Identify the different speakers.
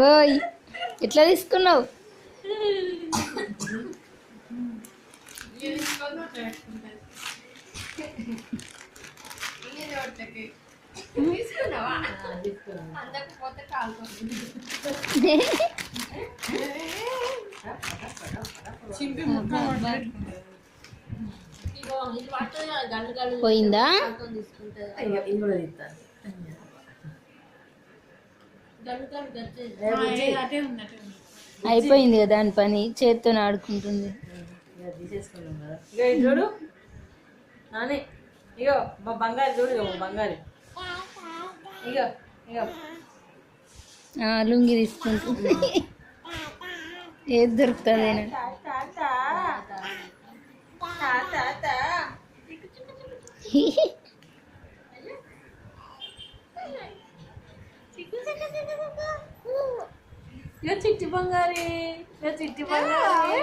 Speaker 1: ఓయ్ ఎట్లా తీసుకున్నావు? పోయిందా? అయిపోయింది కదా దాని పని, చేత్తో ఆడుకుంటుంది.
Speaker 2: చూడు నాని, ఇగో మా బంగారు చూడు, ఇగో మా బంగారు, ఇగో ఇగో
Speaker 1: లుంగి తీసుకుంటుంది. ఏది దొరుకుతుంది?
Speaker 2: చిట్టి బంగారి, చిట్టి బంగారి.